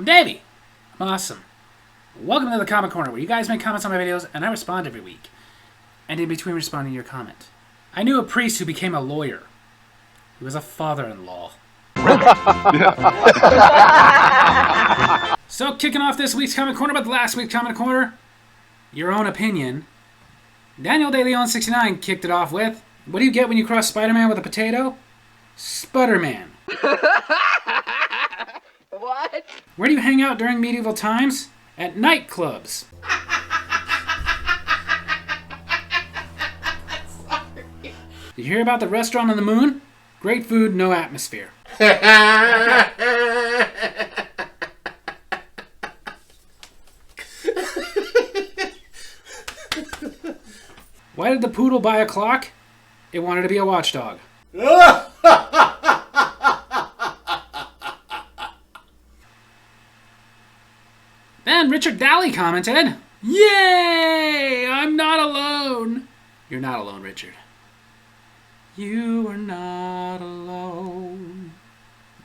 I'm Davey. I'm awesome. Welcome to the Comic Corner, where you guys make comments on my videos and I respond every week. And in between responding to your comment, I knew a priest who became a lawyer. He was a father-in-law. So, kicking off this week's Comic Corner, but last week's Comic Corner, your own opinion. Daniel DeLeon69 kicked it off with, what do you get when you cross Spider-Man with a potato? Sputterman. What? Where do you hang out during medieval times? At nightclubs. Did you hear about the restaurant on the moon? Great food, no atmosphere. Why did the poodle buy a clock? It wanted to be a watchdog. Then Richard Daly commented, "Yay! I'm not alone." You're not alone, Richard. You are not alone.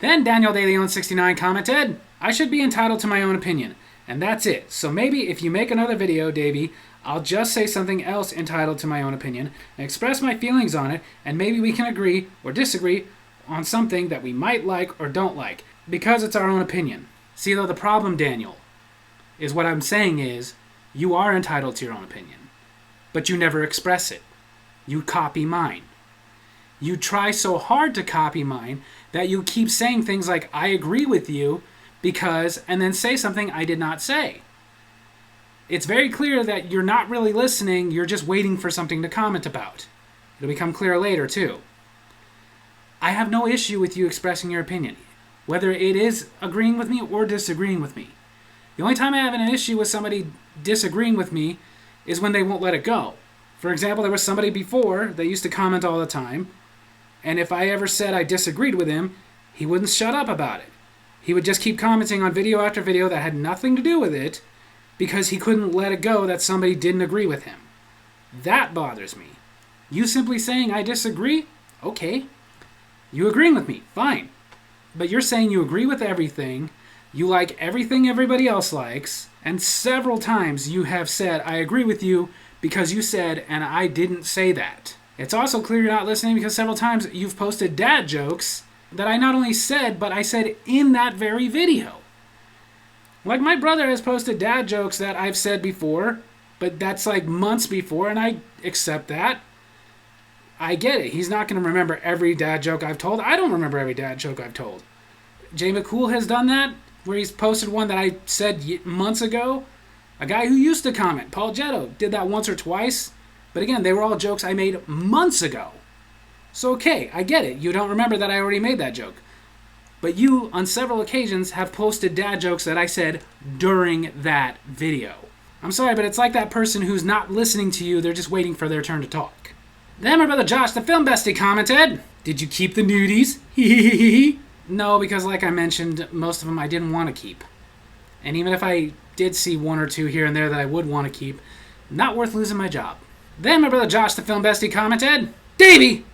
Then Daniel DeLeon69 commented, I should be entitled to my own opinion. And that's it. So maybe if you make another video, Davey, I'll just say something else entitled to my own opinion and express my feelings on it, and maybe we can agree or disagree on something that we might like or don't like, because it's our own opinion. See, though, the problem, Daniel, is what I'm saying is, you are entitled to your own opinion, but you never express it. You copy mine. You try so hard to copy mine that you keep saying things like, I agree with you, because, and then say something I did not say. It's very clear that you're not really listening, you're just waiting for something to comment about. It'll become clear later, too. I have no issue with you expressing your opinion, whether it is agreeing with me or disagreeing with me. The only time I have an issue with somebody disagreeing with me is when they won't let it go. For example, there was somebody before that used to comment all the time, and if I ever said I disagreed with him, he wouldn't shut up about it. He would just keep commenting on video after video that had nothing to do with it because he couldn't let it go that somebody didn't agree with him. That bothers me. You simply saying I disagree? Okay. You agreeing with me? Fine. But you're saying you agree with everything, you like everything everybody else likes, and several times you have said I agree with you because you said and I didn't say that. It's also clear you're not listening because several times you've posted dad jokes that I not only said, but I said in that very video. Like my brother has posted dad jokes that I've said before, but that's like months before, and I accept that. I get it. He's not going to remember every dad joke I've told. I don't remember every dad joke I've told. Jay McCool has done that, where he's posted one that I said months ago. A guy who used to comment, Paul Jetto, did that once or twice. But again, they were all jokes I made months ago. So okay, I get it. You don't remember that I already made that joke. But you, on several occasions, have posted dad jokes that I said during that video. I'm sorry, but it's like that person who's not listening to you, they're just waiting for their turn to talk. Then my brother Josh, the film bestie, commented, did you keep the nudies? No, because like I mentioned, most of them I didn't want to keep. And even if I did see one or two here and there that I would want to keep, not worth losing my job. Then my brother Josh, the film bestie, commented, Davey,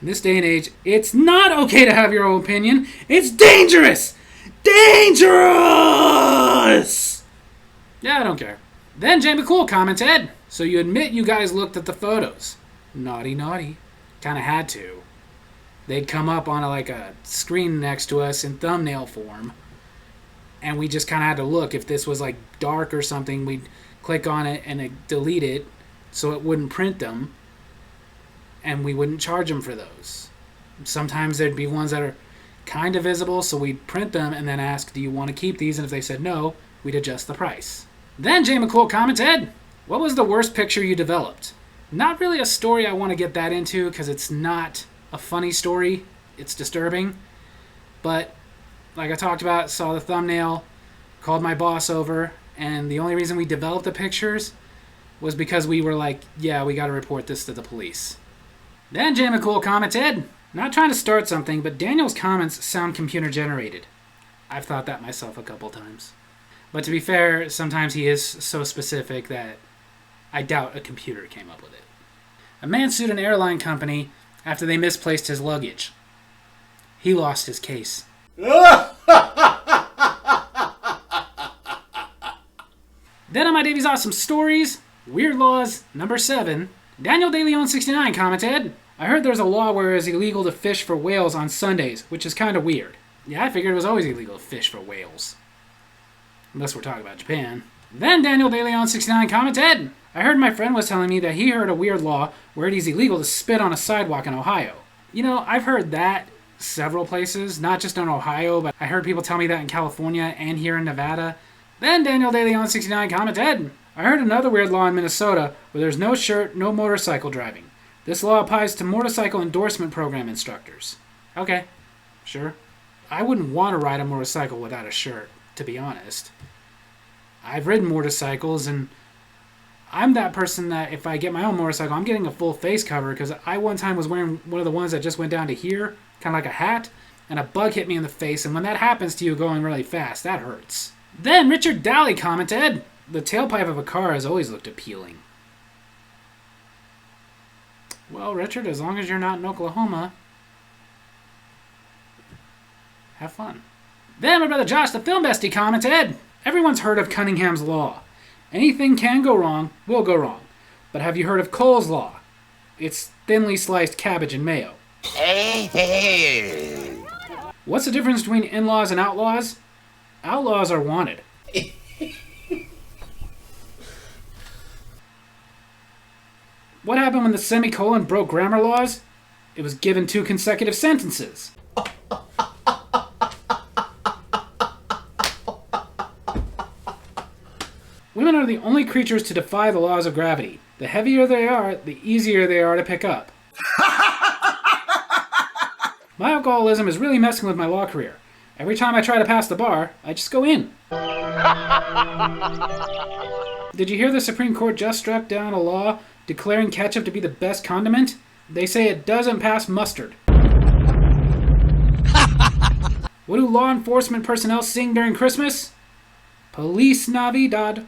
in this day and age, it's not okay to have your own opinion. It's dangerous! Dangerous! Yeah, I don't care. Then Jay McCool commented, so you admit you guys looked at the photos. Naughty, naughty. Kinda had to. They'd come up on a screen next to us in thumbnail form, and we just kinda had to look. If this was like dark or something, we'd click on it and delete it so it wouldn't print them, and we wouldn't charge them for those. Sometimes there'd be ones that are kind of visible, so we'd print them and then ask, do you want to keep these? And if they said no, we'd adjust the price. Then Jay McCool commented, what was the worst picture you developed? Not really a story I want to get that into because it's not a funny story. It's disturbing. But like I talked about, saw the thumbnail, called my boss over, and the only reason we developed the pictures was because we were like, yeah, we got to report this to the police. Then Jay McCool commented, not trying to start something, but Daniel's comments sound computer generated. I've thought that myself a couple times. But to be fair, sometimes he is so specific that I doubt a computer came up with it. A man sued an airline company after they misplaced his luggage. He lost his case. Then on my Davy's Awesome Stories, Weird Laws number 7, Daniel DeLeon69 commented, I heard there's a law where it's illegal to fish for whales on Sundays, which is kind of weird. Yeah, I figured it was always illegal to fish for whales. Unless we're talking about Japan. Then Daniel DeLeon69 commented, I heard my friend was telling me that he heard a weird law where it is illegal to spit on a sidewalk in Ohio. You know, I've heard that several places, not just in Ohio, but I heard people tell me that in California and here in Nevada. Then Daniel DeLeon69 commented, I heard another weird law in Minnesota where there's no shirt, no motorcycle driving. This law applies to motorcycle endorsement program instructors. Okay, sure. I wouldn't want to ride a motorcycle without a shirt, to be honest. I've ridden motorcycles, and I'm that person that if I get my own motorcycle, I'm getting a full face cover, because I one time was wearing one of the ones that just went down to here, kind of like a hat, and a bug hit me in the face, and when that happens to you going really fast, that hurts. Then Richard Daly commented, the tailpipe of a car has always looked appealing. Well, Richard, as long as you're not in Oklahoma, have fun. Then my brother Josh, the film bestie, commented, everyone's heard of Cunningham's Law. Anything can go wrong, will go wrong. But have you heard of Cole's Law? It's thinly sliced cabbage and mayo. What's the difference between in-laws and outlaws? Outlaws are wanted. What happened when the semicolon broke grammar laws? It was given 2 consecutive sentences. Women are the only creatures to defy the laws of gravity. The heavier they are, the easier they are to pick up. My alcoholism is really messing with my law career. Every time I try to pass the bar, I just go in. Did you hear the Supreme Court just struck down a law declaring ketchup to be the best condiment? They say it doesn't pass mustard. What do law enforcement personnel sing during Christmas? Police Navidad.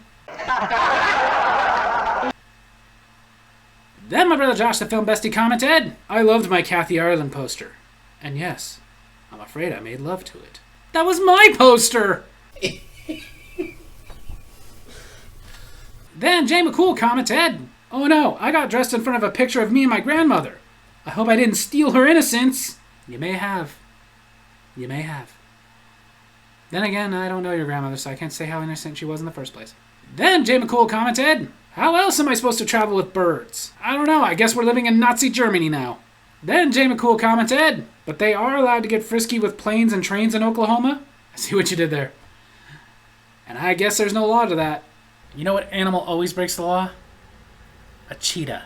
Then my brother Josh, the film bestie, commented, I loved my Kathy Ireland poster. And yes, I'm afraid I made love to it. That was my poster! Then Jay McCool commented, oh no, I got dressed in front of a picture of me and my grandmother. I hope I didn't steal her innocence. You may have. You may have. Then again, I don't know your grandmother, so I can't say how innocent she was in the first place. Then Jay McCool commented, how else am I supposed to travel with birds? I don't know, I guess we're living in Nazi Germany now. Then Jay McCool commented, but they are allowed to get frisky with planes and trains in Oklahoma? I see what you did there. And I guess there's no law to that. You know what animal always breaks the law? A cheetah.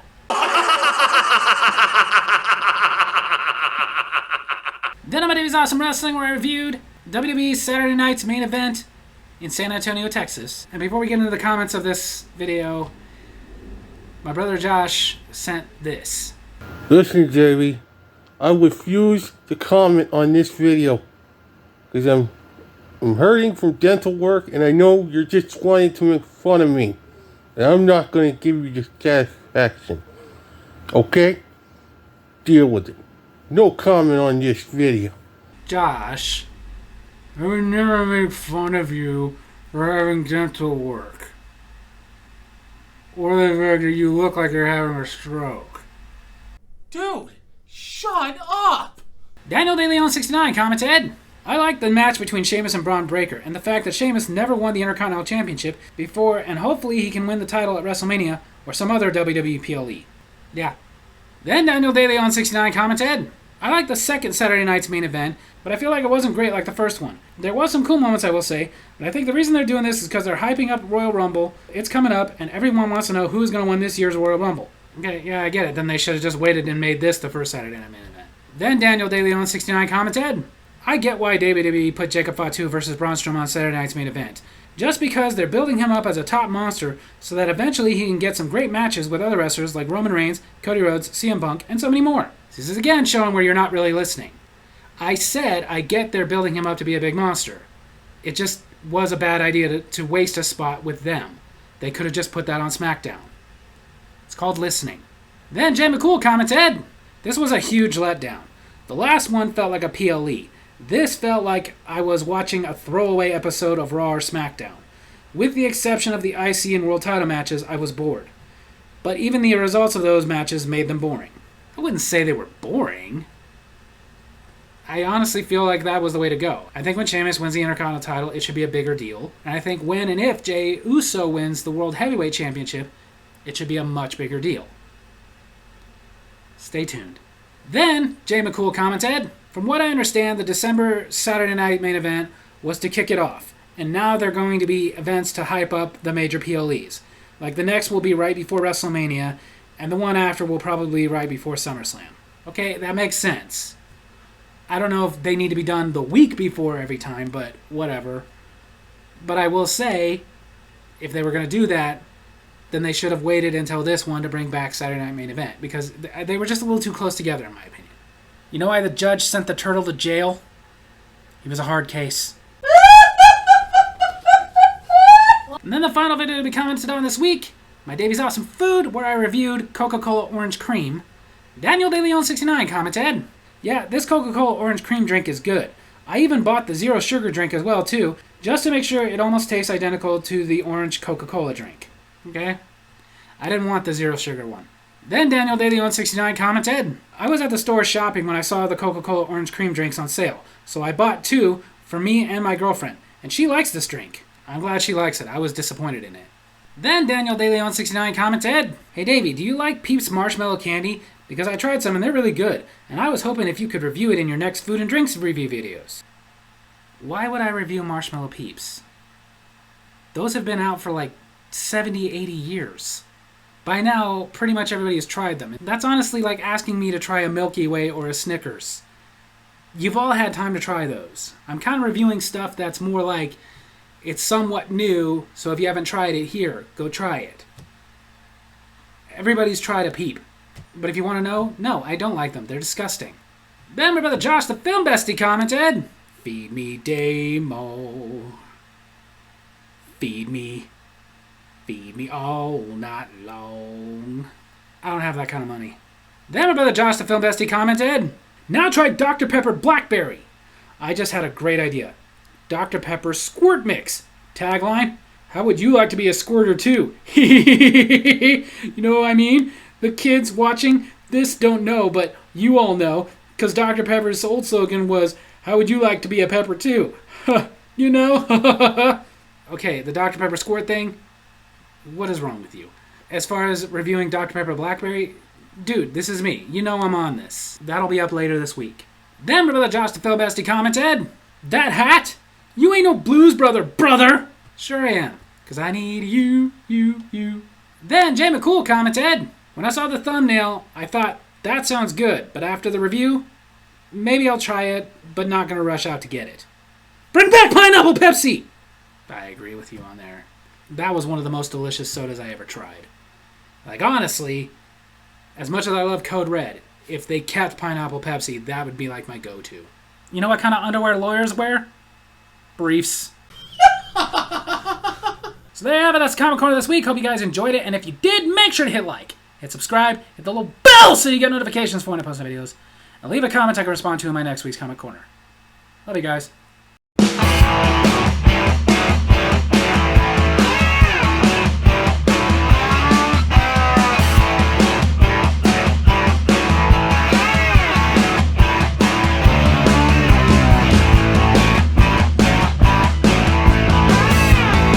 Then on my Davy's Awesome Wrestling, where I reviewed WWE's Saturday Night's main event in San Antonio, Texas. And before we get into the comments of this video, my brother Josh sent this. Listen, JB, I refuse to comment on this video because I'm hurting from dental work, and I know you're just wanting to make fun of me, and I'm not going to give you the satisfaction. Okay? Deal with it. No comment on this video. Josh, I would never make fun of you for having dental work. Or the fact that you look like you're having a stroke. Dude, shut up! Daniel DeLeon69 commented, I like the match between Sheamus and Braun Breaker, and the fact that Sheamus never won the Intercontinental Championship before, and hopefully he can win the title at WrestleMania or some other WWE PLE. Yeah. Then Daniel DeLeon69 commented, I like the second Saturday night's main event, but I feel like it wasn't great like the first one. There was some cool moments, I will say, but I think the reason they're doing this is because they're hyping up Royal Rumble. It's coming up, and everyone wants to know who's going to win this year's Royal Rumble. Okay, yeah, I get it. Then they should have just waited and made this the first Saturday night main event. Then Daniel DeLeon69 commented, I get why WWE put Jacob Fatu versus Braun Strowman on Saturday night's main event. Just because they're building him up as a top monster so that eventually he can get some great matches with other wrestlers like Roman Reigns, Cody Rhodes, CM Punk, and so many more. This is again showing where you're not really listening. I said I get they're building him up to be a big monster. It just was a bad idea to waste a spot with them. They could have just put that on SmackDown. It's called listening. Then Jay McCool commented, this was a huge letdown. The last one felt like a PLE. This felt like I was watching a throwaway episode of Raw or SmackDown. With the exception of the IC and World title matches, I was bored. But even the results of those matches made them boring. I wouldn't say they were boring. I honestly feel like that was the way to go. I think when Sheamus wins the Intercontinental title, it should be a bigger deal. And I think when and if Jey Uso wins the World Heavyweight Championship, it should be a much bigger deal. Stay tuned. Then, Jay McCool commented, "From what I understand, the December Saturday Night main event was to kick it off. And now they're going to be events to hype up the major PLEs. Like the next will be right before WrestleMania, and the one after will probably be right before SummerSlam." Okay, that makes sense. I don't know if they need to be done the week before every time, but whatever. But I will say, if they were going to do that, then they should have waited until this one to bring back Saturday Night Main Event, because they were just a little too close together, in my opinion. You know why the judge sent the turtle to jail? He was a hard case. And then the final video to be commented on this week, my Davy's Awesome Food, where I reviewed Coca-Cola Orange Cream. Daniel DeLeon69 commented, "Yeah, this Coca-Cola Orange Cream drink is good. I even bought the zero sugar drink as well, too, just to make sure it almost tastes identical to the orange Coca-Cola drink." Okay? I didn't want the zero sugar one. Then Daniel DeLeon69 commented, "I was at the store shopping when I saw the Coca-Cola Orange Cream drinks on sale, so I bought 2 for me and my girlfriend, and she likes this drink. I'm glad she likes it. I was disappointed in it." Then Daniel DeLeon69 commented, "Hey Davey, do you like Peeps Marshmallow Candy? Because I tried some and they're really good, and I was hoping if you could review it in your next food and drinks review videos." Why would I review Marshmallow Peeps? Those have been out for like 70, 80 years. By now, pretty much everybody has tried them. That's honestly like asking me to try a Milky Way or a Snickers. You've all had time to try those. I'm kind of reviewing stuff that's more like, it's somewhat new, so if you haven't tried it, here, go try it. Everybody's tried a Peep. But if you want to know, no, I don't like them. They're disgusting. Then my brother Josh, the film bestie, commented, "Feed me, Damo. Feed me all night long." I don't have that kind of money. Then my brother Josh, the film bestie, commented, "Now try Dr. Pepper Blackberry. I just had a great idea. Dr. Pepper Squirt Mix. Tagline, how would you like to be a squirter too?" You know what I mean? The kids watching this don't know, but you all know, because Dr. Pepper's old slogan was, "How would you like to be a pepper too?" You know? Okay, the Dr. Pepper Squirt thing, what is wrong with you? As far as reviewing Dr. Pepper Blackberry, dude, this is me. You know I'm on this. That'll be up later this week. Then my brother Josh the Phil Bestie commented, "That hat? You ain't no Blues brother." Sure I am, because I need you. Then Jay McCool commented, "When I saw the thumbnail, I thought, that sounds good, but after the review, maybe I'll try it, but not going to rush out to get it. Bring back Pineapple Pepsi!" I agree with you on there. That was one of the most delicious sodas I ever tried. Like, honestly, as much as I love Code Red, if they kept Pineapple Pepsi, that would be like my go-to. You know what kind of underwear lawyers wear? Briefs. So there you have it. That's the Comic Corner this week. Hope you guys enjoyed it. And if you did, make sure to hit like, hit subscribe, hit the little bell so you get notifications for when I post my videos. And leave a comment I can respond to in my next week's Comic Corner. Love you guys.